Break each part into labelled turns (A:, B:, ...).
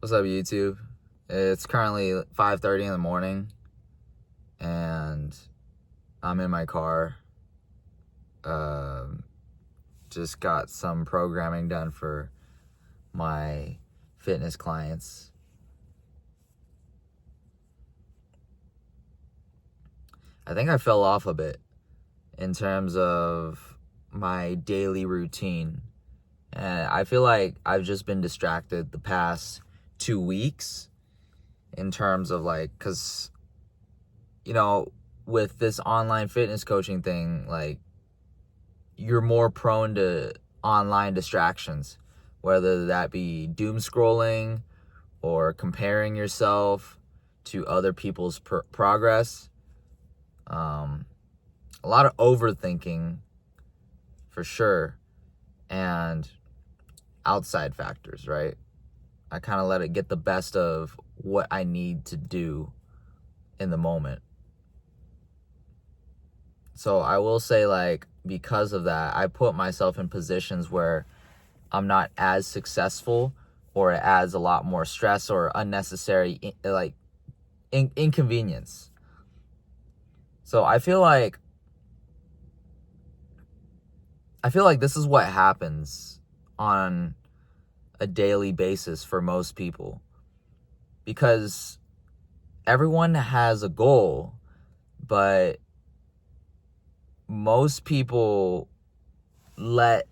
A: What's up, YouTube? It's currently 5:30 in the morning, and I'm in my car. Um, just got some programming done for my fitness clients. I think I fell off a bit in terms of my daily routine. And I feel like I've just been distracted the past 2 weeks in terms of because with this online fitness coaching thing, you're more prone to online distractions, whether that be doom scrolling or comparing yourself to other people's progress. A lot of overthinking for sure, and outside factors, right? I kind of let it get the best of what I need to do in the moment. So I will say, because of that, I put myself in positions where I'm not as successful, or it adds a lot more stress or unnecessary inconvenience. So I feel like this is what happens on a daily basis for most people, because everyone has a goal, but most people let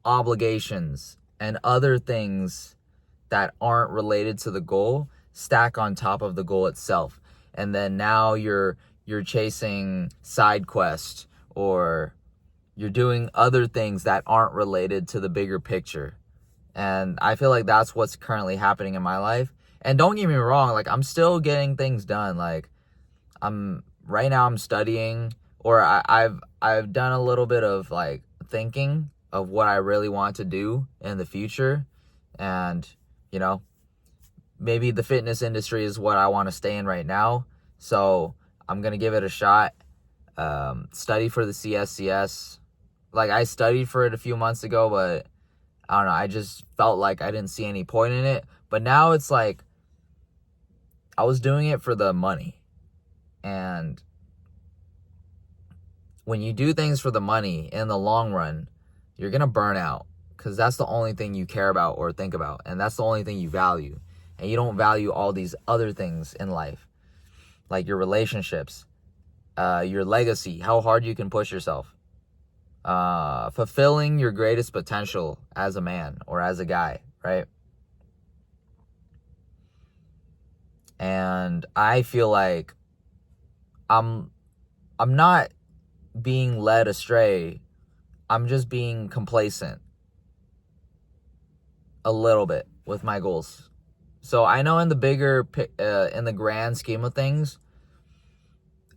A: obligations and other things that aren't related to the goal stack on top of the goal itself. And then now you're chasing side quests, or you're doing other things that aren't related to the bigger picture. And I feel like that's what's currently happening in my life. And don't get me wrong, I'm still getting things done. Right now I'm studying, or I've done a little bit of thinking of what I really want to do in the future. And, maybe the fitness industry is what I want to stay in right now. So I'm going to give it a shot. Study for the CSCS. I studied for it a few months ago, but I don't know. I just felt like I didn't see any point in it. But now it's I was doing it for the money. And when you do things for the money, in the long run, you're going to burn out, because that's the only thing you care about or think about. And that's the only thing you value. And you don't value all these other things in life, like your relationships, your legacy, how hard you can push yourself, fulfilling your greatest potential as a man or as a guy, right? And I feel like I'm not being led astray. I'm just being complacent a little bit with my goals. So I know in the in the grand scheme of things,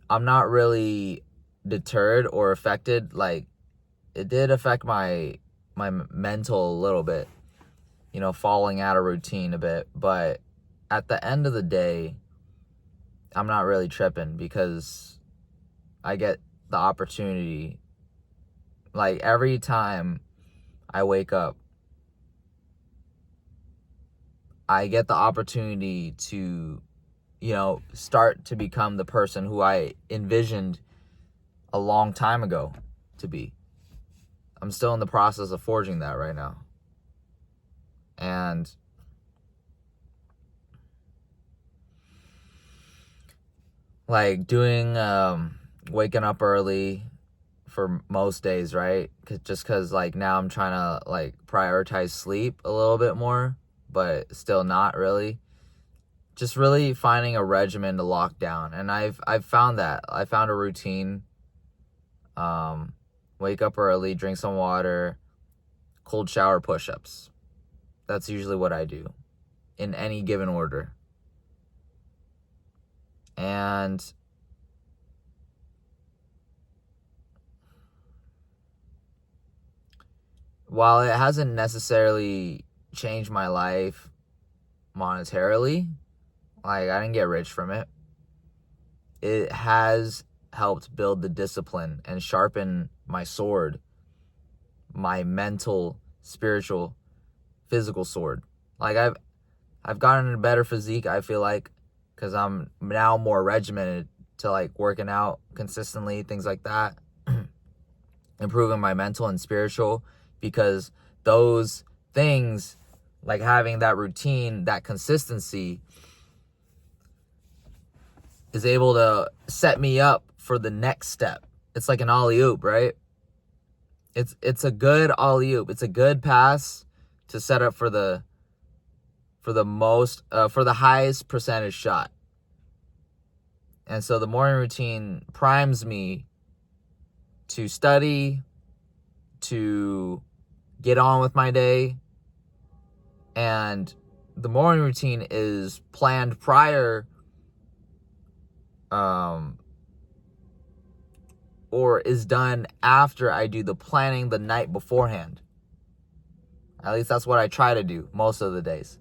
A: I'm not really deterred or affected. It did affect my mental a little bit, falling out of routine a bit. But at the end of the day, I'm not really tripping, because I get the opportunity. Every time I wake up, I get the opportunity to, start to become the person who I envisioned a long time ago to be. I'm still in the process of forging that right now. And doing, waking up early for most days, right? Just because now I'm trying to prioritize sleep a little bit more, but still not really. Just really finding a regimen to lock down. And I've found that. I found a routine. Wake up early, drink some water, cold shower, push-ups. That's usually what I do in any given order. And while it hasn't necessarily changed my life monetarily, I didn't get rich from it, it has helped build the discipline and sharpen my sword, my mental, spiritual, physical sword. I've gotten a better physique, I feel like, because I'm now more regimented to like working out consistently, things like that. Improving my mental and spiritual, because those things, like having that routine, that consistency, is able to set me up for the next step. It's like an alley-oop, right? It's a good alley-oop. It's a good pass to set up for the highest percentage shot. And so the morning routine primes me to study, to get on with my day. And the morning routine is planned prior, or is done after I do the planning the night beforehand. At least that's what I try to do most of the days.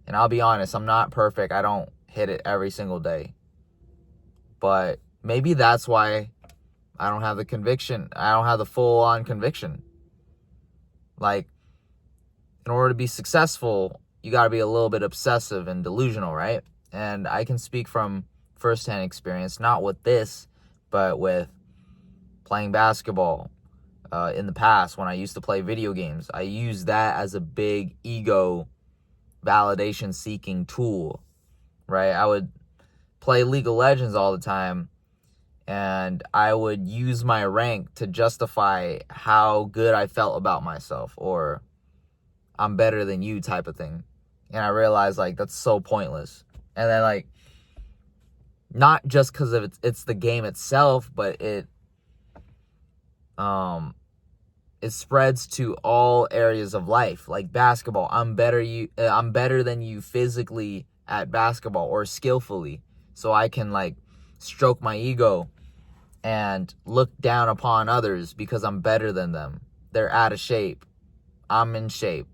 A: And I'll be honest, I'm not perfect. I don't hit it every single day. But maybe that's why I don't have the conviction. I don't have the full-on conviction. Like, in order to be successful, you got to be a little bit obsessive and delusional, right? And I can speak from firsthand experience, not with this, but with playing basketball in the past when I used to play video games. I used that as a big ego validation-seeking tool, right? I would play League of Legends all the time, and I would use my rank to justify how good I felt about myself, or I'm better than you type of thing. And I realized, like, that's so pointless. And then, like, not just because of it's the game itself, but it spreads to all areas of life. Like basketball, I'm better than you physically at basketball, or skillfully. So I can like stroke my ego and look down upon others because I'm better than them. They're out of shape. I'm in shape.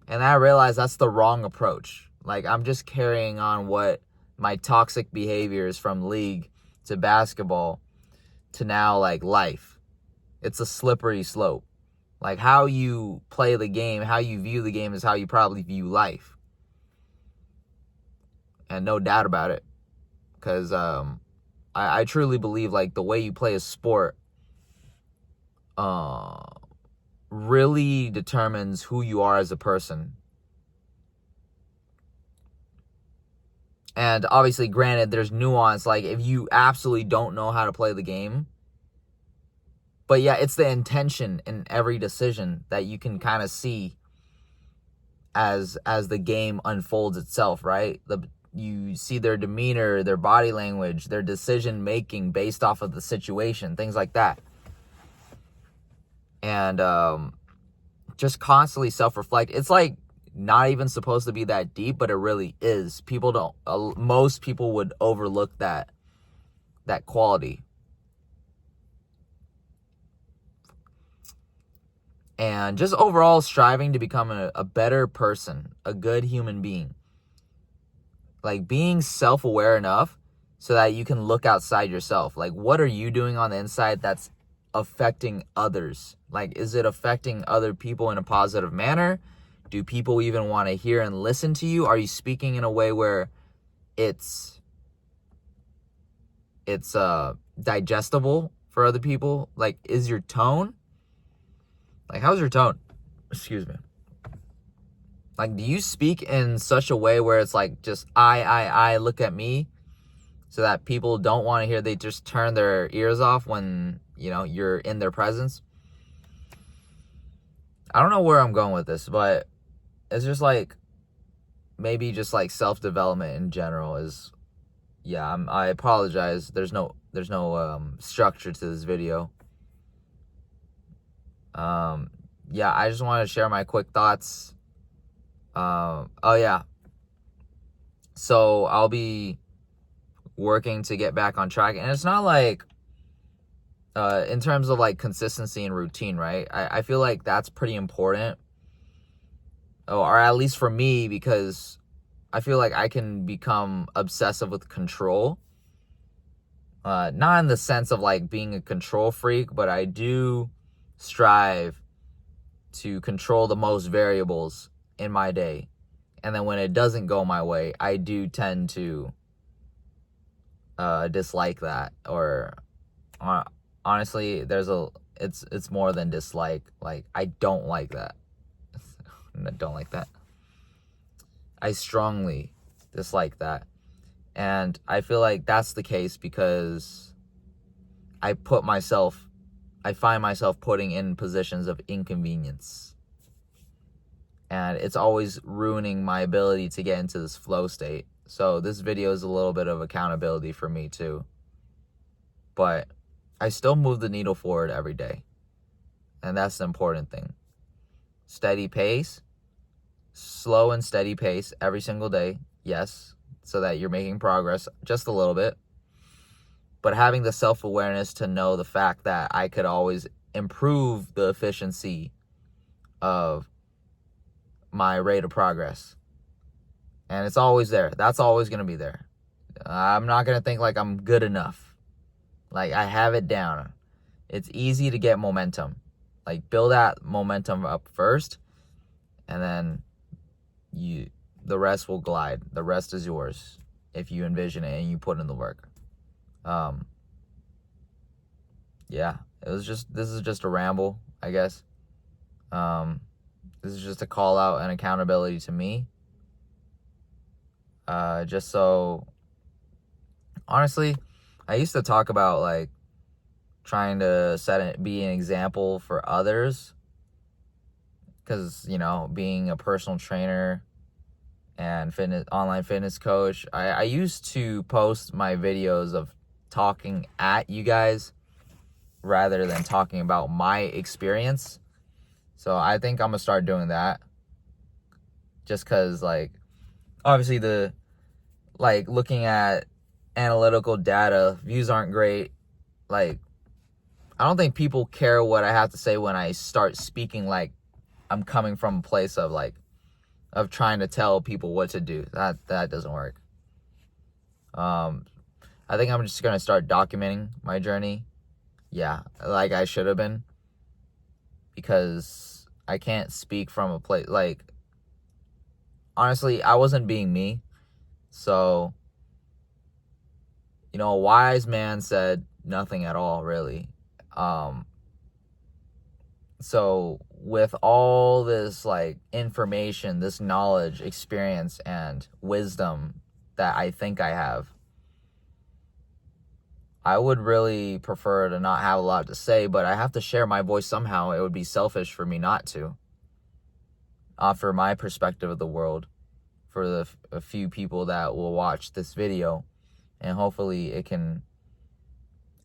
A: And I realize that's the wrong approach. Like, I'm just carrying on what my toxic behaviors from league to basketball to now, like, life. It's a slippery slope. Like, how you play the game, how you view the game is how you probably view life. And no doubt about it. Because I truly believe, like, the way you play a sport really determines who you are as a person. And obviously, granted, there's nuance. Like, if you absolutely don't know how to play the game. But yeah, it's the intention in every decision that you can kind of see as the game unfolds itself, right? You see their demeanor, their body language, their decision making based off of the situation, things like that. And just constantly self-reflect. It's like not even supposed to be that deep, but it really is. Most people would overlook that quality. And just overall striving to become a better person, a good human being. Like, being self-aware enough so that you can look outside yourself. Like, what are you doing on the inside that's affecting others? Like, is it affecting other people in a positive manner? Do people even want to hear and listen to you? Are you speaking in a way where it's digestible for other people? Like, is your tone? Like, how's your tone? Excuse me. Like, do you speak in such a way where it's like just I look at me, so that people don't want to hear, they just turn their ears off when, you know, you're in their presence? I don't know where I'm going with this, but it's just like, maybe just like self-development in general is, yeah, I apologize. There's no structure to this video. Yeah, I just wanted to share my quick thoughts. Oh yeah. So I'll be working to get back on track, and it's not like, in terms of like consistency and routine, right? I feel like that's pretty important. Or at least for me, because I feel like I can become obsessive with control. Not in the sense of like being a control freak, but I do strive to control the most variables in my day. And then when it doesn't go my way, I do tend to dislike that. Or honestly, it's more than dislike. Like, I don't like that. I don't like that. I strongly dislike that. And I feel like that's the case because I find myself putting in positions of inconvenience. And it's always ruining my ability to get into this flow state. So this video is a little bit of accountability for me too. But I still move the needle forward every day. And that's the important thing. Steady pace, slow and steady pace every single day. Yes, so that you're making progress just a little bit. But having the self-awareness to know the fact that I could always improve the efficiency of my rate of progress. And it's always there. That's always going to be there. I'm not going to think like I'm good enough. Like, I have it down. It's easy to get momentum. Like, build that momentum up first, and then the rest will glide. The rest is yours if you envision it and you put in the work. Yeah, this is just a ramble, I guess. This is just a call out and accountability to me. Just so, honestly, I used to talk about like trying to be an example for others, because, you know, being a personal trainer and online fitness coach, I used to post my videos of talking at you guys rather than talking about my experience. So I think I'm gonna start doing that, just because, like, obviously looking at analytical data, views aren't great. Like, I don't think people care what I have to say when I start speaking like I'm coming from a place of trying to tell people what to do. That doesn't work. I think I'm just gonna start documenting my journey. Yeah, like I should have been, because I can't speak from a place, like, honestly, I wasn't being me. So, you know, a wise man said nothing at all, really. So with all this like information, this knowledge, experience, and wisdom that I think I have, I would really prefer to not have a lot to say, but I have to share my voice somehow. It would be selfish for me not to offer my perspective of the world for a few people that will watch this video, and hopefully it can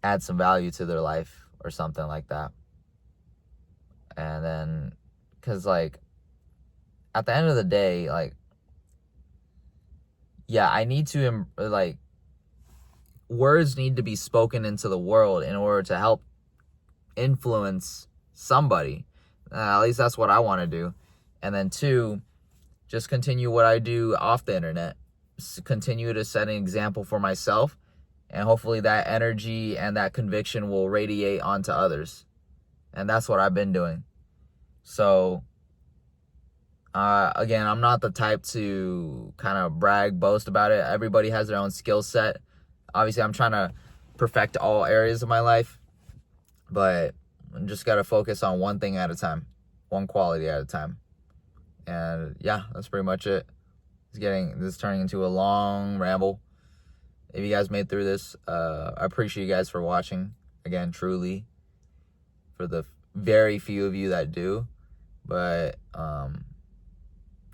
A: add some value to their life or something like that. And then, because, like, at the end of the day, like, yeah, I need to, like, words need to be spoken into the world in order to help influence somebody. At least that's what I want to do. And then 2, just continue what I do off the internet. Continue to set an example for myself, and hopefully that energy and that conviction will radiate onto others. And that's what I've been doing. So, again, I'm not the type to kind of brag, boast about it. Everybody has their own skill set. Obviously, I'm trying to perfect all areas of my life, but I just got to focus on one thing at a time, one quality at a time. And yeah, that's pretty much it. This is turning into a long ramble. If you guys made through this, I appreciate you guys for watching. Again, truly, for the very few of you that do. But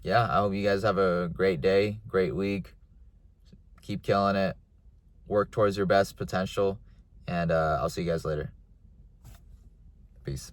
A: yeah, I hope you guys have a great day, great week. Keep killing it. Work towards your best potential. And I'll see you guys later. Peace.